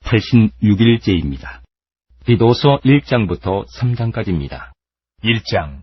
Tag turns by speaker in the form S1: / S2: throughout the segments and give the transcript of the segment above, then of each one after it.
S1: 86일째입니다. 디도서 1장부터 3장까지입니다.
S2: 1장.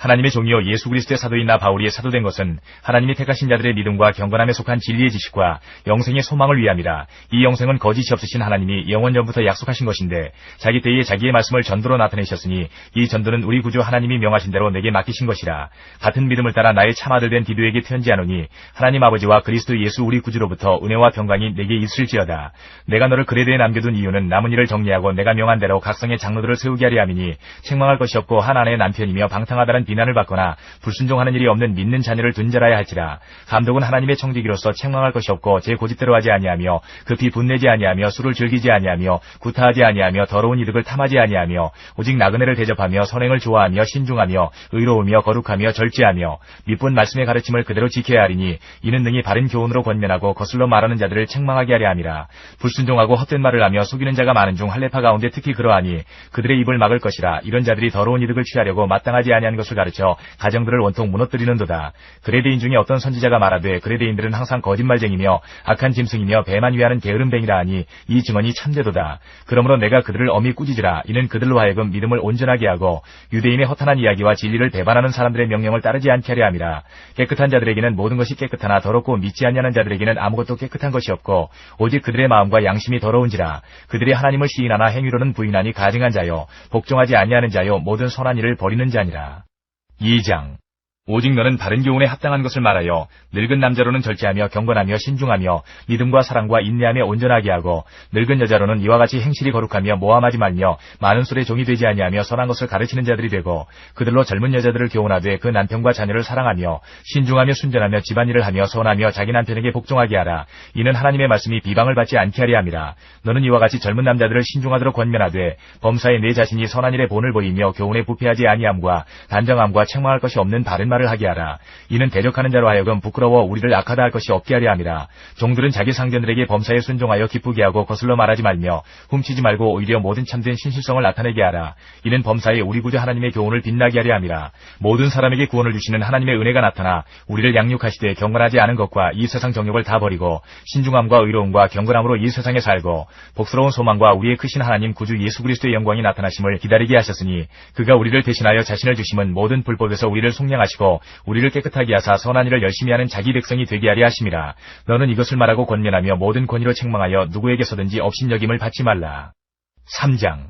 S2: 하나님의 종이요 예수 그리스도의 사도인 나 바울이 사도된 것은 하나님이 택하신 자들의 믿음과 경건함에 속한 진리의 지식과 영생의 소망을 위함이라. 이 영생은 거짓이 없으신 하나님이 영원 전부터 약속하신 것인데 자기 때에 자기의 말씀을 전도로 나타내셨으니 이 전도는 우리 구주 하나님이 명하신 대로 내게 맡기신 것이라. 같은 믿음을 따라 나의 참아들 된 디도에게 편지하노니 하나님 아버지와 그리스도 예수 우리 구주로부터 은혜와 평강이 내게 있을지어다. 내가 너를 그레도에 남겨둔 이유는 남은 일을 정리하고 내가 명한 대로 각성의 장로들을 세우게 하려 함이니 책망할 것이 없고 한 아내의 남편이며 방탕하다는 비난을 받거나 불순종하는 일이 없는 믿는 자녀를 둔 자라야 할지라. 감독은 하나님의 청지기로서 책망할 것이 없고 제 고집대로 하지 아니하며 급히 분내지 아니하며 술을 즐기지 아니하며 구타하지 아니하며 더러운 이득을 탐하지 아니하며 오직 나그네를 대접하며 선행을 좋아하며 신중하며 의로우며 거룩하며 절제하며 미쁜 말씀의 가르침을 그대로 지켜야 하리니 이는 능히 바른 교훈으로 권면하고 거슬러 말하는 자들을 책망하게 하려 함이라. 불순종하고 헛된 말을 하며 속이는 자가 많은 중 할례파 가운데 특히 그러하니 그들의 입을 막을 것이라. 이런 자들이 더러운 이득을 취하려고 마땅하지 아니한 것을 가르쳐 가정들을 온통 무너뜨리는도다. 그레데인 중에 어떤 선지자가 말하되 그레데인들은 항상 거짓말쟁이며 악한 짐승이며 배만 위하는 게으름뱅이라 하니 이 증언이 참되도다. 그러므로 내가 그들을 엄히 꾸짖으라. 이는 그들로 하여금 믿음을 온전하게 하고 유대인의 허탄한 이야기와 진리를 배반하는 사람들의 명령을 따르지 않게 하려 함이라. 깨끗한 자들에게는 모든 것이 깨끗하나 더럽고 믿지 아니하는 자들에게는 아무것도 깨끗한 것이 없고 오직 그들의 마음과 양심이 더러운지라. 그들이 하나님을 시인하나 행위로는 부인하니 가증한 자요 복종하지 아니하는 자요 모든 선한 일을 버리는 자니라. 2장. 오직 너는 바른 교훈에 합당한 것을 말하여 늙은 남자로는 절제하며 경건하며 신중하며 믿음과 사랑과 인내함에 온전하게 하고 늙은 여자로는 이와 같이 행실이 거룩하며 모함하지 말며 많은 술의 종이 되지 아니하며 선한 것을 가르치는 자들이 되고 그들로 젊은 여자들을 교훈하되 그 남편과 자녀를 사랑하며 신중하며 순전하며 집안일을 하며 선하며 자기 남편에게 복종하게 하라. 이는 하나님의 말씀이 비방을 받지 않게 하려 함이라. 너는 이와 같이 젊은 남자들을 신중하도록 권면하되 범사에 내 자신이 선한 일에 본을 보이며 교훈에 부패하지 아니함과 단정함과 책망할 것이 없는 바른 말을 하게 하라. 이는 대적하는 자로 하여금 부끄러워 우리를 악하다 할 것이 없게 하려 함이라. 종들은 자기 상전들에게 범사에 순종하여 기쁘게 하고 거슬러 말하지 말며 훔치지 말고 오히려 모든 참된 신실성을 나타내게 하라. 이는 범사에 우리 구주 하나님의 교훈을 빛나게 하려 함이라. 모든 사람에게 구원을 주시는 하나님의 은혜가 나타나 우리를 양육하시되 경건하지 않은 것과 이 세상 정욕을 다 버리고 신중함과 의로움과 경건함으로 이 세상에 살고 복스러운 소망과 우리의 크신 하나님 구주 예수 그리스도의 영광이 나타나심을 기다리게 하셨으니 그가 우리를 대신하여 자신을 주심은 모든 불법에서 우리를 속량하시고 우리를 깨끗하게 하사 선한 일을 열심히 하는 자기 백성이 되게 하려 하심이라. 너는 이것을 말하고 권면하며 모든 권위로 책망하여 누구에게서든지 업신여김을 받지 말라. 3장.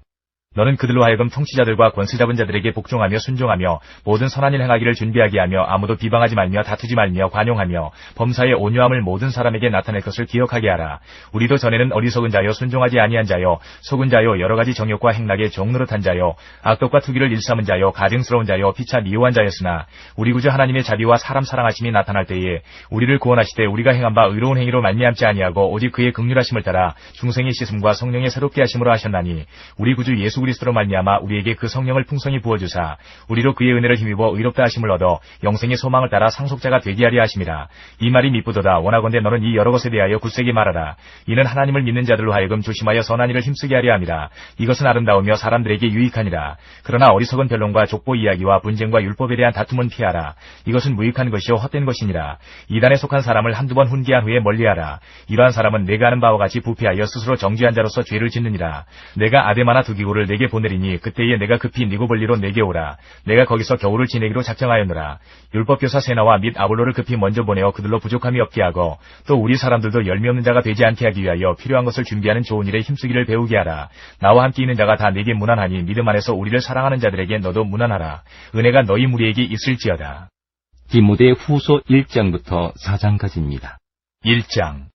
S2: 너는 그들로 하여금 통치자들과 권세 잡은 자들에게 복종하며 순종하며 모든 선한 일 행하기를 준비하게 하며 아무도 비방하지 말며 다투지 말며 관용하며 범사의 온유함을 모든 사람에게 나타낼 것을 기억하게 하라. 우리도 전에는 어리석은 자요 순종하지 아니한 자요 속은 자요 여러 가지 정욕과 행락에 종노릇한 자요 악독과 투기를 일삼은 자요 가증스러운 자요 피차 미워한 자였으나 우리 구주 하나님의 자비와 사람 사랑하심이 나타날 때에 우리를 구원하시되 우리가 행한 바 의로운 행위로 말미암지 아니하고 오직 그의 긍휼하심을 따라 중생의 씻음과 성령의 새롭게 하심으로 하셨나니 우리 구주 예수 그리스도로 말미암아 우리에게 그 성령을 풍성히 부어주사 우리로 그의 은혜를 힘입어 의롭다 하심을 얻어 영생의 소망을 따라 상속자가 되게 하려 하심이라. 이 말이 미쁘도다. 원하건대 너는 이 여러 것에 대하여 굳세게 말하라. 이는 하나님을 믿는 자들로 하여금 조심하여 선한 일을 힘쓰게 하려 함이라. 이것은 아름다우며 사람들에게 유익하니라. 그러나 어리석은 변론과 족보 이야기와 분쟁과 율법에 대한 다툼은 피하라. 이것은 무익한 것이요 헛된 것이니라. 이단에 속한 사람을 한두 번 훈계한 후에 멀리하라. 이러한 사람은 내가 아는 바와 같이 부패하여 스스로 정죄한 자로서 죄를 짓느니라. 내가 아데마나 두기고를 내게 보내리니 그때에 내가 급히 니고볼리로 내게 오라. 내가 거기서 겨울을 지내기로 작정하였노라. 율법교사 세나와 및 아볼로를 급히 먼저 보내어 그들로 부족함이 없게 하고 또 우리 사람들도 열매 없는 자가 되지 않게 하기 위하여 필요한 것을 준비하는 좋은 일에 힘쓰기를 배우게 하라. 나와 함께 있는 자가 다 내게 무난하니 믿음 안에서 우리를 사랑하는 자들에게 너도 무난하라. 은혜가 너희 무리에게 있을지어다.
S1: 디모데 후서 1장부터 4장까지입니다.
S2: 1장.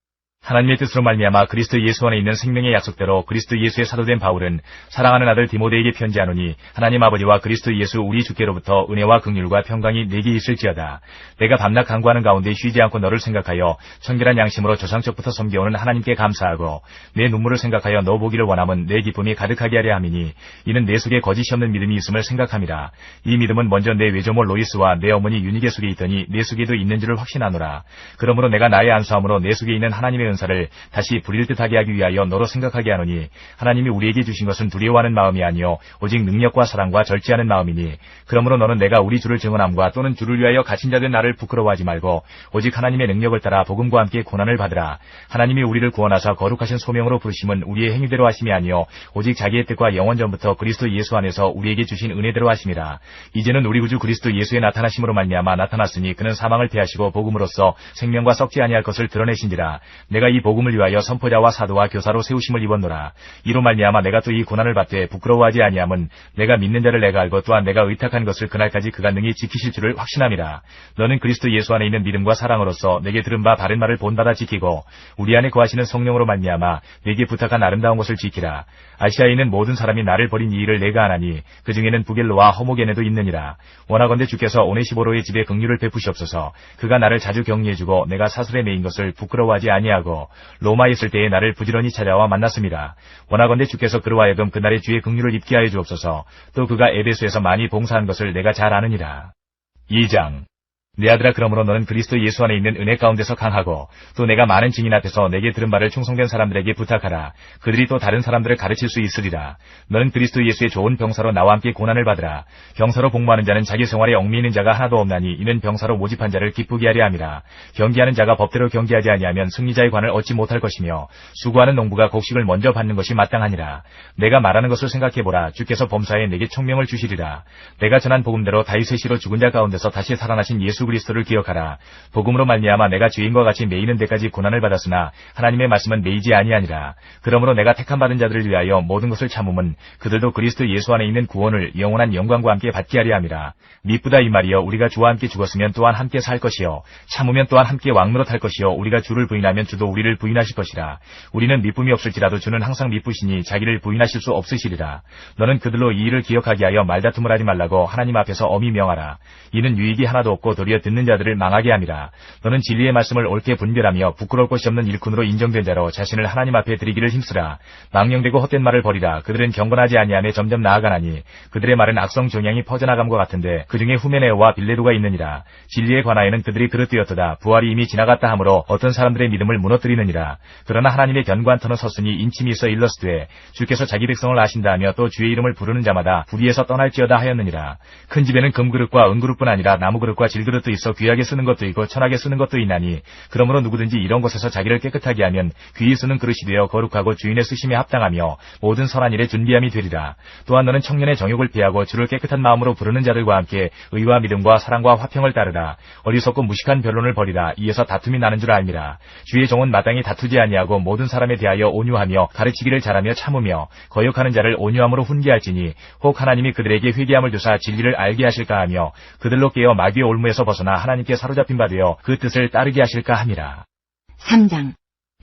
S2: 하나님의 뜻으로 말미암아 그리스도 예수 안에 있는 생명의 약속대로 그리스도 예수의 사도된 바울은 사랑하는 아들 디모데에게 편지하노니 하나님 아버지와 그리스도 예수 우리 주께로부터 은혜와 긍휼과 평강이 내게 있을지어다. 내가 밤낮 간구하는 가운데 쉬지 않고 너를 생각하여 청결한 양심으로 조상적부터 섬겨오는 하나님께 감사하고 내 눈물을 생각하여 너 보기를 원함은 내 기쁨이 가득하게 하려 함이니 이는 내 속에 거짓이 없는 믿음이 있음을 생각함이라. 이 믿음은 먼저 내 외조모 로이스와 내 어머니 유니게 속에 있더니 내 속에도 있는 줄을 확신하노라. 그러므로 내가 나의 안수함으로 내 속에 있는 하나님의 권사를 다시 불일 듯하게 하기 위하여 너로 생각하게 하노니 하나님이 우리에게 주신 것은 두려워하는 마음이 아니요 오직 능력과 사랑과 절제하는 마음이니 그러므로 너는 내가 우리 주를 증언함과 또는 주를 위하여 갇힌 자된 나를 부끄러워하지 말고 오직 하나님의 능력을 따라 복음과 함께 고난을 받으라. 하나님이 우리를 구원하사 거룩하신 소명으로 부르심은 우리의 행위대로 하심이 아니요 오직 자기의 뜻과 영원전부터 그리스도 예수 안에서 우리에게 주신 은혜대로 하심이라. 이제는 우리 구주 그리스도 예수의 나타나심으로 말미암아 나타났으니 그는 사망을 패하시고 복음으로써 생명과 썩지 아니할 것을 드러내신지라. 내가 이 복음을 위하여 선포자와 사도와 교사로 세우심을 입었노라. 이로 말미암아 내가 또 이 고난을 받되 부끄러워하지 아니함은 내가 믿는 자를 내가 알고 또한 내가 의탁한 것을 그날까지 그가 능히 지키실 줄을 확신함이라. 너는 그리스도 예수 안에 있는 믿음과 사랑으로서 내게 들은 바 바른 말을 본받아 지키고 우리 안에 거하시는 성령으로 말미암아 내게 부탁한 아름다운 것을 지키라. 아시아에 있는 모든 사람이 나를 버린 이 일을 내가 아나니 그 중에는 부겔로와 허모게네도 있느니라. 원하건대 주께서 오네시보로의 집에 긍휼을 베푸시옵소서. 그가 나를 자주 격려해주고 내가 사슬에 매인 것을 부끄러워하지 아니하고 로마에 있을 때에 나를 부지런히 찾아와 만났습니다. 원하건대 주께서 그로 하여금 그날의 주의 긍휼을 입게 하여 주옵소서. 또 그가 에베소에서 많이 봉사한 것을 내가 잘 아느니라. 2장. 내 아들아, 그러므로 너는 그리스도 예수 안에 있는 은혜 가운데서 강하고 또 내가 많은 증인 앞에서 내게 들은 바를 충성된 사람들에게 부탁하라. 그들이 또 다른 사람들을 가르칠 수 있으리라. 너는 그리스도 예수의 좋은 병사로 나와 함께 고난을 받으라. 병사로 복무하는 자는 자기 생활에 얽매이는 자가 하나도 없나니 이는 병사로 모집한 자를 기쁘게 하려 함이라. 경기하는 자가 법대로 경기하지 아니하면 승리자의 관을 얻지 못할 것이며 수고하는 농부가 곡식을 먼저 받는 것이 마땅하니라. 내가 말하는 것을 생각해보라. 주께서 범사에 내게 총명을 주시리라. 내가 전한 복음대로 다윗의 시로 죽은 자 가운데서 다시 살아나신 예수 그리스도를 기억하라. 복음으로 말미암아 내가 죄인과 같이 매이는 데까지 고난을 받았으나 하나님의 말씀은 매이지 아니하니라. 그러므로 내가 택함 받은 자들을 위하여 모든 것을 참음은 그들도 그리스도 예수 안에 있는 구원을 영원한 영광과 함께 받게 하려 함이라. 미쁘다 이 말이여, 우리가 주와 함께 죽었으면 또한 함께 살 것이요 참으면 또한 함께 왕노로 탈 것이요 우리가 주를 부인하면 주도 우리를 부인하실 것이라. 우리는 미쁨이 없을지라도 주는 항상 미쁘시니 자기를 부인하실 수 없으시리라. 너는 그들로 이 일을 기억하게 하여 말다툼을 하지 말라고 하나님 앞에서 엄히 명하라. 이는 유익이 하나도 없고 도리어 듣는 자들을 망하게 함이라. 너는 진리의 말씀을 옳게 분별하며 부끄러울 것이 없는 일꾼으로 인정된 자로 자신을 하나님 앞에 드리기를 힘쓰라. 망령되고 헛된 말을 버리라. 그들은 경건하지 아니하며 점점 나아가나니 그들의 말은 악성 종양이 퍼져나감과 같은데 그 중에 후메네오와 빌레도가 있느니라. 진리에 관하여는 그들이 그릇되었도다. 부활이 이미 지나갔다 하므로 어떤 사람들의 믿음을 무너뜨리느니라. 그러나 하나님의 견고한 터는 섰으니 인침이 있어 일러스되 주께서 자기 백성을 아신다 하며 또 주의 이름을 부르는 자마다 불의에서 떠날지어다 하였느니라. 큰 집에는 금그릇과 은그릇뿐 아니라 나무그릇과 질그릇도 있어 귀하게 쓰는 것도 있고 천하게 쓰는 것도 있나니 그러므로 누구든지 이런 곳에서 자기를 깨끗하게 하면 귀히 쓰는 그릇이 되어 거룩하고 주인의 쓰심에 합당하며 모든 선한 일에 준비함이 되리라. 또한 너는 청년의 정욕을 피하고 주를 깨끗한 마음으로 부르는 자들과 함께 의와 믿음과 사랑과 화평을 따르라. 어리석고 무식한 변론을 버리라. 이에서 다툼이 나는 줄 알미라. 주의 종은 마땅히 다투지 아니하고 모든 사람에 대하여 온유하며 가르치기를 잘하며 참으며 거역하는 자를 온유함으로 훈계할지니 혹 하나님이 그들에게 회개함을 주사 진리를 알게 하실까 하며 그들로 깨어 마귀의 올무에서 벗어나 하나님께 사로잡힌 바 되어 그 뜻을 따르게 하실까 함이라.
S3: 3장.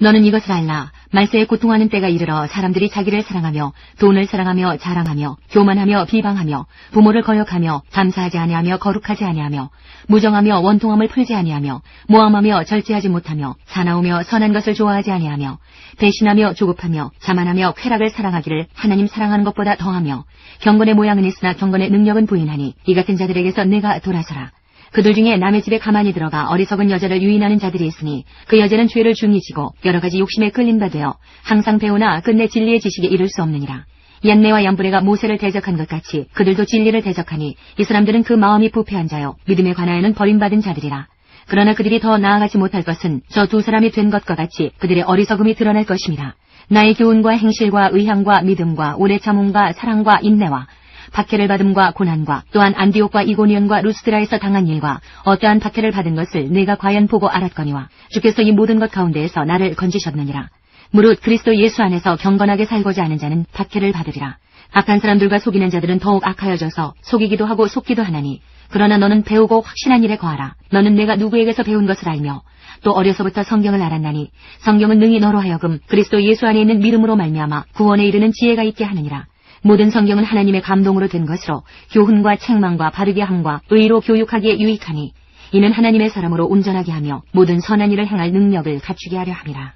S3: 너는 이것을 알라. 말세에 고통하는 때가 이르러 사람들이 자기를 사랑하며 돈을 사랑하며 자랑하며 교만하며 비방하며 부모를 거역하며 감사하지 아니하며 거룩하지 아니하며 무정하며 원통함을 풀지 아니하며 모함하며 절제하지 못하며 사나우며 선한 것을 좋아하지 아니하며 배신하며 조급하며 자만하며 쾌락을 사랑하기를 하나님 사랑하는 것보다 더하며 경건의 모양은 있으나 경건의 능력은 부인하니 이 같은 자들에게서 내가 돌아서라. 그들 중에 남의 집에 가만히 들어가 어리석은 여자를 유인하는 자들이 있으니 그 여자는 죄를 중히 지고 여러 가지 욕심에 끌린 바 되어 항상 배우나 끝내 진리의 지식에 이를 수 없느니라. 얀네와 얀브레가 모세를 대적한 것 같이 그들도 진리를 대적하니 이 사람들은 그 마음이 부패한 자요 믿음에 관하여는 버림받은 자들이라. 그러나 그들이 더 나아가지 못할 것은 저 두 사람이 된 것과 같이 그들의 어리석음이 드러날 것임이라. 나의 교훈과 행실과 의향과 믿음과 오래 참음과 사랑과 인내와 박해를 받음과 고난과 또한 안디옥과 이고니온과 루스드라에서 당한 일과 어떠한 박해를 받은 것을 내가 과연 보고 알았거니와 주께서 이 모든 것 가운데에서 나를 건지셨느니라. 무릇 그리스도 예수 안에서 경건하게 살고자 하는 자는 박해를 받으리라. 악한 사람들과 속이는 자들은 더욱 악하여져서 속이기도 하고 속기도 하나니 그러나 너는 배우고 확신한 일에 거하라. 너는 내가 누구에게서 배운 것을 알며 또 어려서부터 성경을 알았나니 성경은 능히 너로 하여금 그리스도 예수 안에 있는 믿음으로 말미암아 구원에 이르는 지혜가 있게 하느니라. 모든 성경은 하나님의 감동으로 된 것으로 교훈과 책망과 바르게 함과 의로 교육하기에 유익하니 이는 하나님의 사람으로 온전하게 하며 모든 선한 일을 행할 능력을 갖추게 하려 함이라.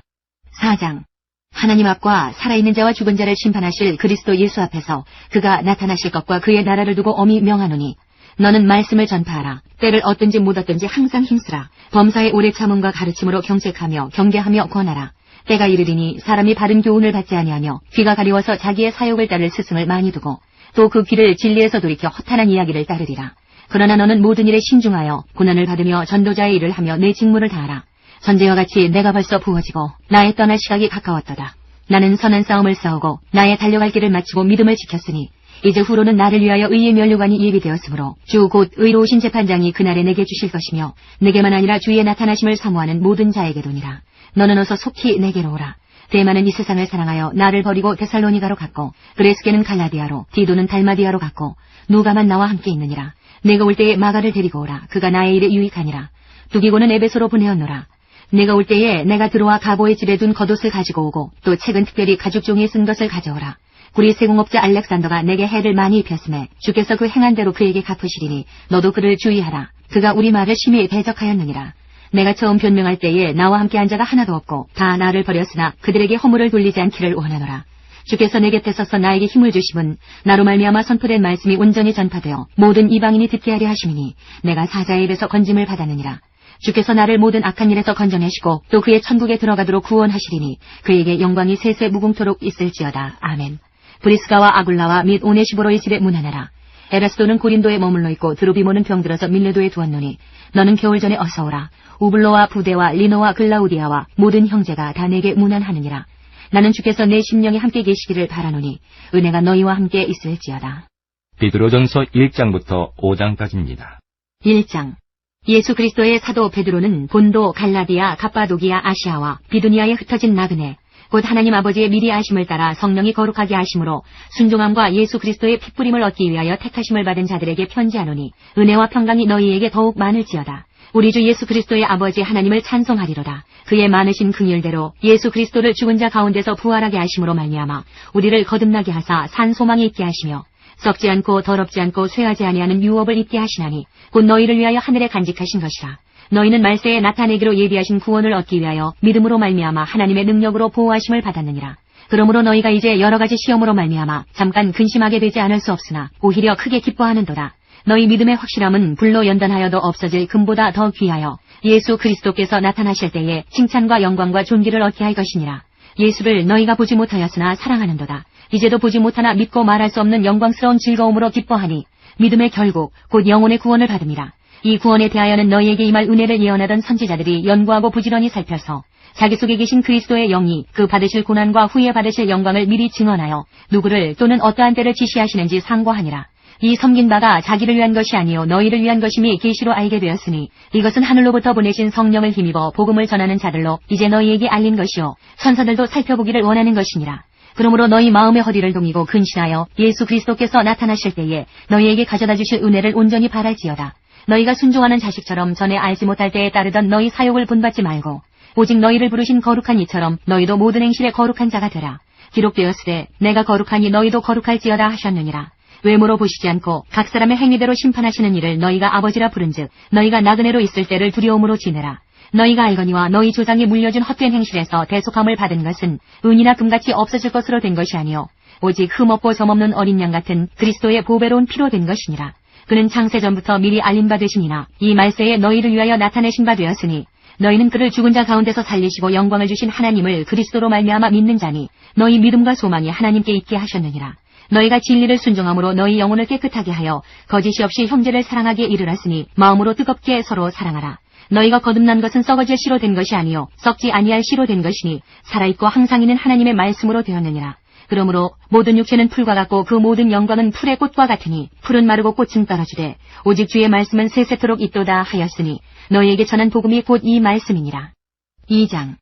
S3: 4장. 하나님 앞과 살아있는 자와 죽은 자를 심판하실 그리스도 예수 앞에서 그가 나타나실 것과 그의 나라를 두고 엄히 명하노니 너는 말씀을 전파하라. 때를 얻든지 못 얻든지 항상 힘쓰라. 범사의 오래 참음과 가르침으로 경책하며 경계하며 권하라. 때가 이르리니 사람이 바른 교훈을 받지 아니하며 귀가 가리워서 자기의 사욕을 따를 스승을 많이 두고 또 그 귀를 진리에서 돌이켜 허탄한 이야기를 따르리라. 그러나 너는 모든 일에 신중하여 고난을 받으며 전도자의 일을 하며 내 직무를 다하라. 전제와 같이 내가 벌써 부어지고 나의 떠날 시각이 가까웠도다. 나는 선한 싸움을 싸우고 나의 달려갈 길을 마치고 믿음을 지켰으니 이제 후로는 나를 위하여 의의 면류관이 예비되었으므로 주 곧 의로우신 재판장이 그날에 내게 주실 것이며 내게만 아니라 주의 나타나심을 사모하는 모든 자에게도니라. 너는 어서 속히 내게로 오라. 데마는 이 세상을 사랑하여 나를 버리고 데살로니가로 갔고 그레스게는 갈라디아로 디도는 달마디아로 갔고 누가만 나와 함께 있느니라. 내가 올 때에 마가를 데리고 오라. 그가 나의 일에 유익하니라. 두기고는 에베소로 보내었노라. 내가 올 때에 내가 들어와 가보의 집에 둔 겉옷을 가지고 오고 또 책은 특별히 가죽 종이에 쓴 것을 가져오라. 구리 세공업자 알렉산더가 내게 해를 많이 입혔음에 주께서 그 행한 대로 그에게 갚으시리니 너도 그를 주의하라. 그가 우리 말을 심히 대적하였느니라. 내가 처음 변명할 때에 나와 함께 한 자가 하나도 없고 다 나를 버렸으나 그들에게 허물을 돌리지 않기를 원하노라. 주께서 내 곁에 서서 나에게 힘을 주심은 나로 말미암아 선포된 말씀이 온전히 전파되어 모든 이방인이 듣게 하려 하심이니 내가 사자의 입에서 건짐을 받았느니라. 주께서 나를 모든 악한 일에서 건져내시고 또 그의 천국에 들어가도록 구원하시리니 그에게 영광이 세세 무궁토록 있을지어다. 아멘. 브리스가와 아굴라와 및 오네시보로의 집에 문안하라. 에라스도는 고린도에 머물러 있고 드로비모는 병들어서 밀레도에 두었노니 너는 겨울 전에 어서 오라. 우블로와 부데와 리노와 글라우디아와 모든 형제가 다 내게 문안하느니라. 나는 주께서 내 심령에 함께 계시기를 바라노니 은혜가 너희와 함께 있을지어다.
S1: 베드로전서 1장부터 5장까지입니다.
S3: 1장. 예수 그리스도의 사도 베드로는 본도, 갈라디아, 갑바도기아, 아시아와 비두니아에 흩어진 나그네 곧 하나님 아버지의 미리 아심을 따라 성령이 거룩하게 하심으로 순종함과 예수 그리스도의 핏부림을 얻기 위하여 택하심을 받은 자들에게 편지하노니 은혜와 평강이 너희에게 더욱 많을지어다. 우리 주 예수 그리스도의 아버지 하나님을 찬송하리로다. 그의 많으신 긍휼대로 예수 그리스도를 죽은 자 가운데서 부활하게 하심으로 말미암아 우리를 거듭나게 하사 산 소망이 있게 하시며 썩지 않고 더럽지 않고 쇠하지 아니하는 유업을 입게 하시나니 곧 너희를 위하여 하늘에 간직하신 것이라. 너희는 말세에 나타내기로 예비하신 구원을 얻기 위하여 믿음으로 말미암아 하나님의 능력으로 보호하심을 받았느니라. 그러므로 너희가 이제 여러 가지 시험으로 말미암아 잠깐 근심하게 되지 않을 수 없으나 오히려 크게 기뻐하는도다. 너희 믿음의 확실함은 불로 연단하여도 없어질 금보다 더 귀하여 예수 그리스도께서 나타나실 때에 칭찬과 영광과 존귀를 얻게 할 것이니라. 예수를 너희가 보지 못하였으나 사랑하는도다. 이제도 보지 못하나 믿고 말할 수 없는 영광스러운 즐거움으로 기뻐하니 믿음의 결국 곧 영혼의 구원을 받음이라. 이 구원에 대하여는 너희에게 임할 은혜를 예언하던 선지자들이 연구하고 부지런히 살펴서 자기 속에 계신 그리스도의 영이 그 받으실 고난과 후에 받으실 영광을 미리 증언하여 누구를 또는 어떠한 때를 지시하시는지 상고하니라. 이 섬긴 바가 자기를 위한 것이 아니요 너희를 위한 것임이 계시로 알게 되었으니 이것은 하늘로부터 보내신 성령을 힘입어 복음을 전하는 자들로 이제 너희에게 알린 것이요 천사들도 살펴보기를 원하는 것이니라. 그러므로 너희 마음의 허리를 동이고 근신하여 예수 그리스도께서 나타나실 때에 너희에게 가져다 주실 은혜를 온전히 바랄지어다. 너희가 순종하는 자식처럼 전에 알지 못할 때에 따르던 너희 사욕을 본받지 말고 오직 너희를 부르신 거룩한 이처럼 너희도 모든 행실에 거룩한 자가 되라. 기록되었으되 내가 거룩하니 너희도 거룩할지어다 하셨느니라. 외모로 보시지 않고 각 사람의 행위대로 심판하시는 이를 너희가 아버지라 부른즉 너희가 나그네로 있을 때를 두려움으로 지내라. 너희가 알거니와 너희 조상이 물려준 헛된 행실에서 대속함을 받은 것은 은이나 금같이 없어질 것으로 된 것이 아니요 오직 흠없고 점없는 어린 양 같은 그리스도의 보배로운 피로 된 것이니라. 그는 창세전부터 미리 알린 바 되시니나 이 말세에 너희를 위하여 나타내신 바 되었으니 너희는 그를 죽은 자 가운데서 살리시고 영광을 주신 하나님을 그리스도로 말미암아 믿는 자니 너희 믿음과 소망이 하나님께 있게 하셨느니라. 너희가 진리를 순종함으로 너희 영혼을 깨끗하게 하여 거짓이 없이 형제를 사랑하기에 이르렀으니 마음으로 뜨겁게 서로 사랑하라. 너희가 거듭난 것은 썩어질 씨로 된 것이 아니요 썩지 아니할 씨로 된 것이니 살아있고 항상 있는 하나님의 말씀으로 되었느니라. 그러므로 모든 육체는 풀과 같고 그 모든 영광은 풀의 꽃과 같으니 풀은 마르고 꽃은 떨어지되 오직 주의 말씀은 세세토록 있도다 하였으니 너희에게 전한 복음이 곧 이 말씀이니라. 2장.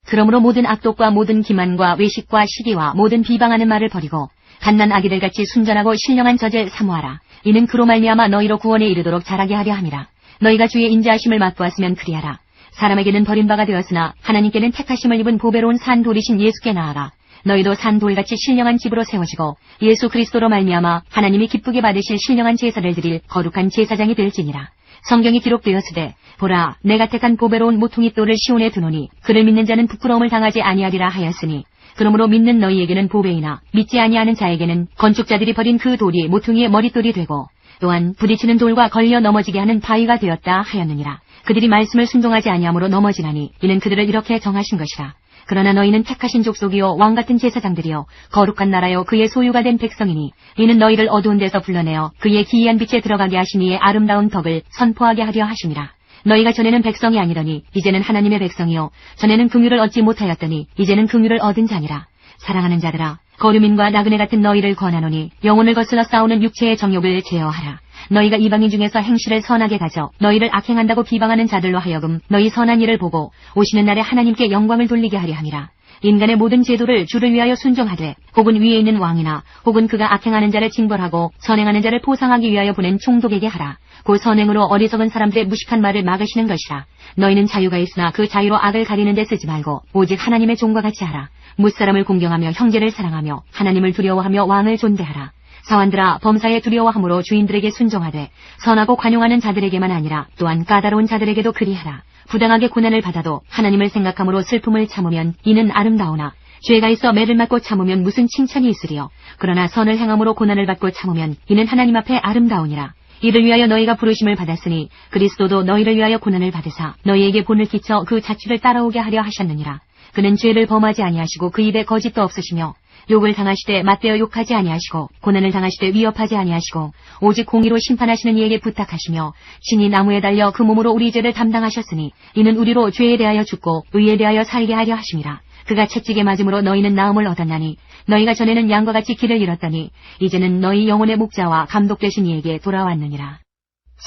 S3: 그러므로 모든 악독과 모든 기만과 외식과 시기와 모든 비방하는 말을 버리고 갓난 아기들같이 순전하고 신령한 젖을 사모하라. 이는 그로 말미암아 너희로 구원에 이르도록 자라게 하려 함이라. 너희가 주의 인자하심을 맛보았으면 그리하라. 사람에게는 버림바가 되었으나 하나님께는 택하심을 입은 보배로운 산 돌이신 예수께 나아가 너희도 산 돌같이 신령한 집으로 세워지고 예수 그리스도로 말미암아 하나님이 기쁘게 받으실 신령한 제사를 드릴 거룩한 제사장이 될지니라. 성경이 기록되었으되 보라 내가 택한 보배로운 모퉁이 돌을 시온에 두노니 그를 믿는 자는 부끄러움을 당하지 아니하리라 하였으니 그러므로 믿는 너희에게는 보배이나 믿지 아니하는 자에게는 건축자들이 버린 그 돌이 모퉁이의 머릿돌이 되고 또한 부딪히는 돌과 걸려 넘어지게 하는 바위가 되었다 하였느니라. 그들이 말씀을 순종하지 아니함으로 넘어지나니 이는 그들을 이렇게 정하신 것이라. 그러나 너희는 택하신 족속이요 왕같은 제사장들이요 거룩한 나라요 그의 소유가 된 백성이니 이는 너희를 어두운 데서 불러내어 그의 기이한 빛에 들어가게 하신 이의 아름다운 덕을 선포하게 하려 하심이라. 너희가 전에는 백성이 아니더니 이제는 하나님의 백성이요 전에는 긍휼을 얻지 못하였더니 이제는 긍휼을 얻은 자니라. 사랑하는 자들아, 거류민과 나그네 같은 너희를 권하노니 영혼을 거슬러 싸우는 육체의 정욕을 제어하라. 너희가 이방인 중에서 행실을 선하게 가져 너희를 악행한다고 비방하는 자들로 하여금 너희 선한 일을 보고 오시는 날에 하나님께 영광을 돌리게 하려 함이라. 인간의 모든 제도를 주를 위하여 순종하되 혹은 위에 있는 왕이나 혹은 그가 악행하는 자를 징벌하고 선행하는 자를 포상하기 위하여 보낸 총독에게 하라. 그 선행으로 어리석은 사람들의 무식한 말을 막으시는 것이라. 너희는 자유가 있으나 그 자유로 악을 가리는 데 쓰지 말고 오직 하나님의 종과 같이 하라. 무사람을 공경하며 형제를 사랑하며 하나님을 두려워하며 왕을 존대하라. 사환들아, 범사에 두려워함으로 주인들에게 순종하되 선하고 관용하는 자들에게만 아니라 또한 까다로운 자들에게도 그리하라. 부당하게 고난을 받아도 하나님을 생각함으로 슬픔을 참으면 이는 아름다우나 죄가 있어 매를 맞고 참으면 무슨 칭찬이 있으리요. 그러나 선을 행함으로 고난을 받고 참으면 이는 하나님 앞에 아름다우니라. 이를 위하여 너희가 부르심을 받았으니 그리스도도 너희를 위하여 고난을 받으사 너희에게 본을 끼쳐 그 자취를 따라오게 하려 하셨느니라. 그는 죄를 범하지 아니하시고 그 입에 거짓도 없으시며 욕을 당하시되 맞대어 욕하지 아니하시고 고난을 당하시되 위협하지 아니하시고 오직 공의로 심판하시는 이에게 부탁하시며 친히 나무에 달려 그 몸으로 우리 죄를 담당하셨으니 이는 우리로 죄에 대하여 죽고 의에 대하여 살게 하려 하심이라. 그가 채찍에 맞음으로 너희는 나음을 얻었나니 너희가 전에는 양과 같이 길을 잃었더니 이제는 너희 영혼의 목자와 감독 되신 이에게 돌아왔느니라.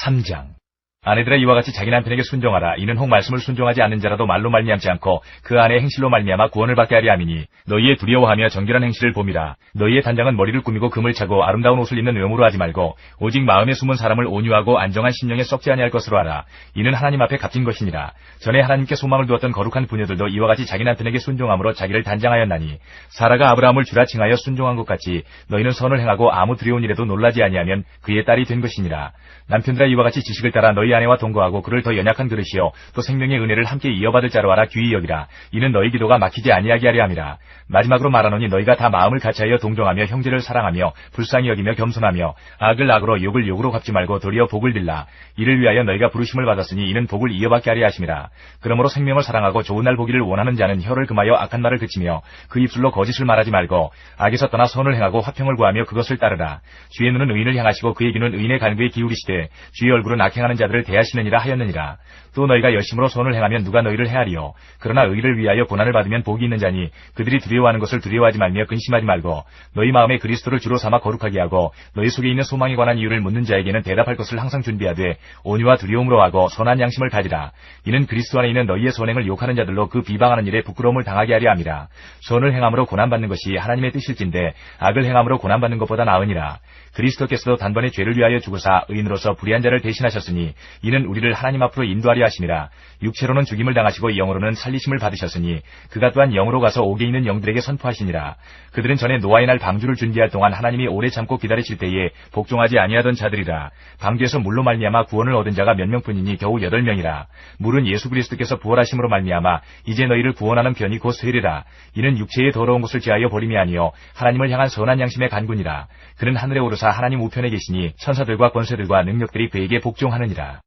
S2: 3장. 아내들아, 이와 같이 자기 남편에게 순종하라. 이는 혹 말씀을 순종하지 않는 자라도 말로 말미암지 않고 그 안에 행실로 말미암아 구원을 받게 하려 함이니 너희의 두려워하며 정결한 행실을 봄이라. 너희의 단장은 머리를 꾸미고 금을 차고 아름다운 옷을 입는 외모로 하지 말고 오직 마음에 숨은 사람을 온유하고 안정한 심령에 썩지 아니할 것으로 하라. 이는 하나님 앞에 값진 것이니라. 전에 하나님께 소망을 두었던 거룩한 부녀들도 이와 같이 자기 남편에게 순종함으로 자기를 단장하였나니 사라가 아브라함을 주라 칭하여 순종한 것 같이 너희는 선을 행하고 아무 두려운 일에도 놀라지 아니하면 그의 딸이 된 것이니라. 남편들아, 이와 같이 지식을 따라 너희 아내와 동거하고 그를 더 연약한 그릇이요 또 생명의 은혜를 함께 이어받을 자로 하라. 귀히 여기라. 이는 너희 기도가 막히지 아니하게 하려 함이라. 마지막으로 말하노니 너희가 다 마음을 같이하여 동정하며 형제를 사랑하며 불쌍히 여기며 겸손하며 악을 악으로 욕을 욕으로 갚지 말고 도리어 복을 빌라. 이를 위하여 너희가 부르심을 받았으니 이는 복을 이어받게 하려 하심이라. 그러므로 생명을 사랑하고 좋은 날 보기를 원하는 자는 혀를 금하여 악한 말을 그치며 그 입술로 거짓을 말하지 말고 악에서 떠나 선을 행하고 화평을 구하며 그것을 따르라. 주의 눈은 의인을 향하시고 그의 귀는 의인의 간구에 기울이시되 주의 얼굴은 악행하는 자들을 대하시느니라 하였느니라. 또 너희가 열심으로 선을 행하면 누가 너희를 헤아리요. 그러나 의를 위하여 고난을 받으면 복이 있는 자니 그들이 두려워하는 것을 두려워하지 말며 근심하지 말고 너희 마음에 그리스도를 주로 삼아 거룩하게 하고 너희 속에 있는 소망에 관한 이유를 묻는 자에게는 대답할 것을 항상 준비하되 온유와 두려움으로 하고 선한 양심을 가지라. 이는 그리스도 안에 있는 너희의 선행을 욕하는 자들로 그 비방하는 일에 부끄러움을 당하게 하려 함이라. 선을 행함으로 고난받는 것이 하나님의 뜻일진데 악을 행함으로 고난받는 것보다 나으니라. 그리스도께서도 단번에 죄를 위하여 죽으사 의인으로서 불의한 자를 대신하셨으니 이는 우리를 하나님 앞으로 인도하려 하심이라. 육체로는 죽임을 당하시고 영으로는 살리심을 받으셨으니 그가 또한 영으로 가서 옥에 있는 영들에게 선포하시니라. 그들은 전에 노아의 날 방주를 준비할 동안 하나님이 오래 참고 기다리실 때에 복종하지 아니하던 자들이라. 방주에서 물로 말미암아 구원을 얻은 자가 몇 명뿐이니 겨우 8명이라. 물은 예수 그리스도께서 부활하심으로 말미암아 이제 너희를 구원하는 편이 곧 세례라. 이는 육체의 더러운 것을 제하여 버림이 아니요 하나님을 향한 선한 양심의 간구니라. 그는 하늘에 오르사 하나님 우편에 계시니 천사들과 권세들과 능력들이 그에게 복종하느니라.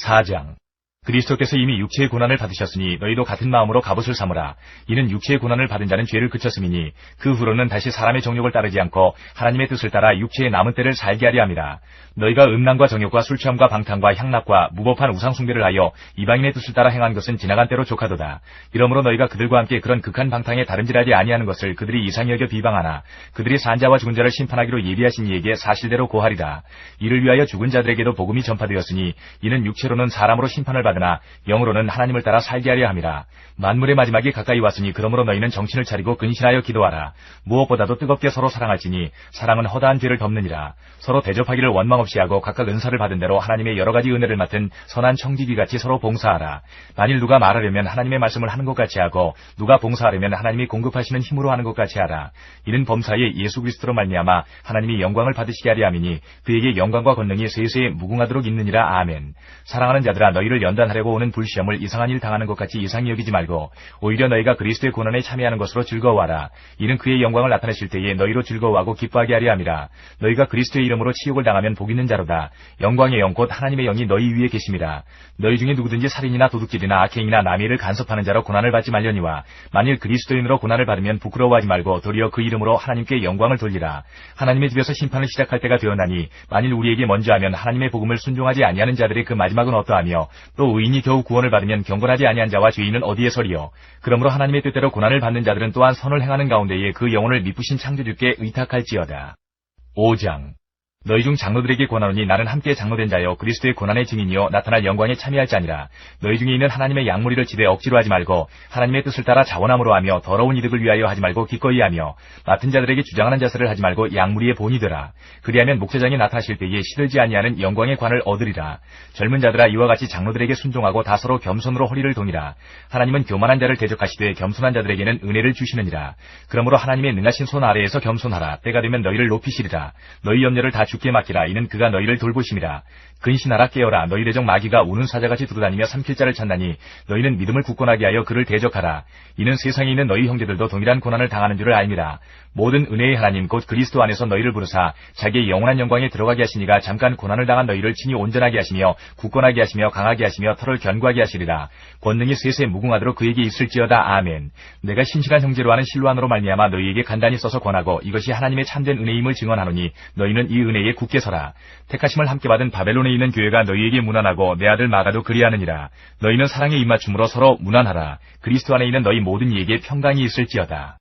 S2: 4장. 그리스도께서 이미 육체의 고난을 받으셨으니 너희도 같은 마음으로 갑옷을 삼으라. 이는 육체의 고난을 받은 자는 죄를 그쳤음이니 그 후로는 다시 사람의 정욕을 따르지 않고 하나님의 뜻을 따라 육체의 남은 때를 살게 하려 함이라. 너희가 음란과 정욕과 술취함과 방탕과 향락과 무법한 우상숭배를 하여 이방인의 뜻을 따라 행한 것은 지나간 때로 족하도다. 이러므로 너희가 그들과 함께 그런 극한 방탕에 다름질하지 아니하는 것을 그들이 이상히 여겨 비방하나 그들이 산자와 죽은 자를 심판하기로 예비하신 이에게 사실대로 고하리라. 이를 위하여 죽은 자들에게도 복음이 전파되었으니 이는 육체로는 사람으로 심판을 받으나 영으로는 하나님을 따라 살게 하려 함이라. 만물의 마지막이 가까이 왔으니 그러므로 너희는 정신을 차리고 근신하여 기도하라. 무엇보다도 뜨겁게 서로 사랑할지니 사랑은 허다한 죄를 덮느니라. 서로 대접하기를 원망 없이 하고 각각 은사를 받은 대로 하나님의 여러 가지 은혜를 맡은 선한 청지기같이 서로 봉사하라. 만일 누가 말하려면 하나님의 말씀을 하는 것 같이 하고 누가 봉사하려면 하나님이 공급하시는 힘으로 하는 것 같이 하라. 이는 범사에 예수 그리스도로 말미암아 하나님이 영광을 받으시게 하려 함이니 그에게 영광과 권능이 세세에 무궁하도록 있느니라. 아멘. 사랑하는 자들아, 너희를 연단 판단하려고 오는 불시험을 이상한 일 당하는 것 같이 이상히 여기지 말고 오히려 너희가 그리스도의 고난에 참여하는 것으로 즐거워하라. 이는 그의 영광을 나타내실 때에 너희로 즐거워하고 기뻐하게 하려 함이라. 너희가 그리스도의 이름으로 치욕을 당하면 복 있는 자로다. 영광의 영 곧 하나님의 영이 너희 위에 계심이라. 너희 중에 누구든지 살인이나 도둑질이나 악행이나 남의 일을 간섭하는 자로 고난을 받지 말려니와 만일 그리스도인으로 고난을 받으면 부끄러워하지 말고 도리어 그 이름으로 하나님께 영광을 돌리라. 하나님의 집에서 심판을 시작할 때가 되었나니 만일 우리에게 먼저 하면 하나님의 복음을 순종하지 아니하는 자들의 그 마지막은 어떠하며 또 의인이 겨우 구원을 받으면 경건하지 아니한 자와 죄인은 어디에 서리요. 그러므로 하나님의 뜻대로 고난을 받는 자들은 또한 선을 행하는 가운데에 그 영혼을 미쁘신 창조주께 의탁할지어다. 5장. 너희 중 장로들에게 권하노니 나는 함께 장로된 자여 그리스도의 고난의 증인이요 나타날 영광에 참여할 자니라. 너희 중에 있는 하나님의 양무리를 지되 억지로 하지 말고 하나님의 뜻을 따라 자원함으로 하며 더러운 이득을 위하여 하지 말고 기꺼이 하며 맡은 자들에게 주장하는 자세를 하지 말고 양무리의 본이 되라. 그리하면 목자장이 나타나실 때에 시들지 아니하는 영광의 관을 얻으리라. 젊은 자들아 이와 같이 장로들에게 순종하고 다 서로 겸손으로 허리를 동이라. 하나님은 교만한 자를 대적하시되 겸손한 자들에게는 은혜를 주시느니라. 그러므로 하나님의 능하신 손 아래에서 겸손하라. 때가 되면 너희를 높이시리라. 너희 염려를 다 주께 맡기라. 이는 그가 너희를 돌보심이라. 근신하라 깨어라. 너희 대적 마귀가 우는 사자같이 두루다니며 삼킬 자를 찾나니 너희는 믿음을 굳건하게 하여 그를 대적하라. 이는 세상에 있는 너희 형제들도 동일한 고난을 당하는 줄을 알미라. 모든 은혜의 하나님 곧 그리스도 안에서 너희를 부르사 자기의 영원한 영광에 들어가게 하시니가 잠깐 고난을 당한 너희를 친히 온전하게 하시며 굳건하게 하시며 강하게 하시며 털을 견고하게 하시리라. 권능이 셋에 무궁하도록 그에게 있을지어다. 아멘. 내가 신실한 형제로 하는 실로안으로 말미암아 너희에게 간단히 써서 권하고 이것이 하나님의 참된 은혜임을 증언하노니 너희는 이 은혜에 굳게 서라. 택하심을 함께 받은 바벨론에 있는 교회가 너희에게 문안하고 내 아들 마가도 그리하느니라. 너희는 사랑의 입맞춤으로 서로 문안하라. 그리스도 안에 있는 너희 모든 이에게 평강이 있을지어다.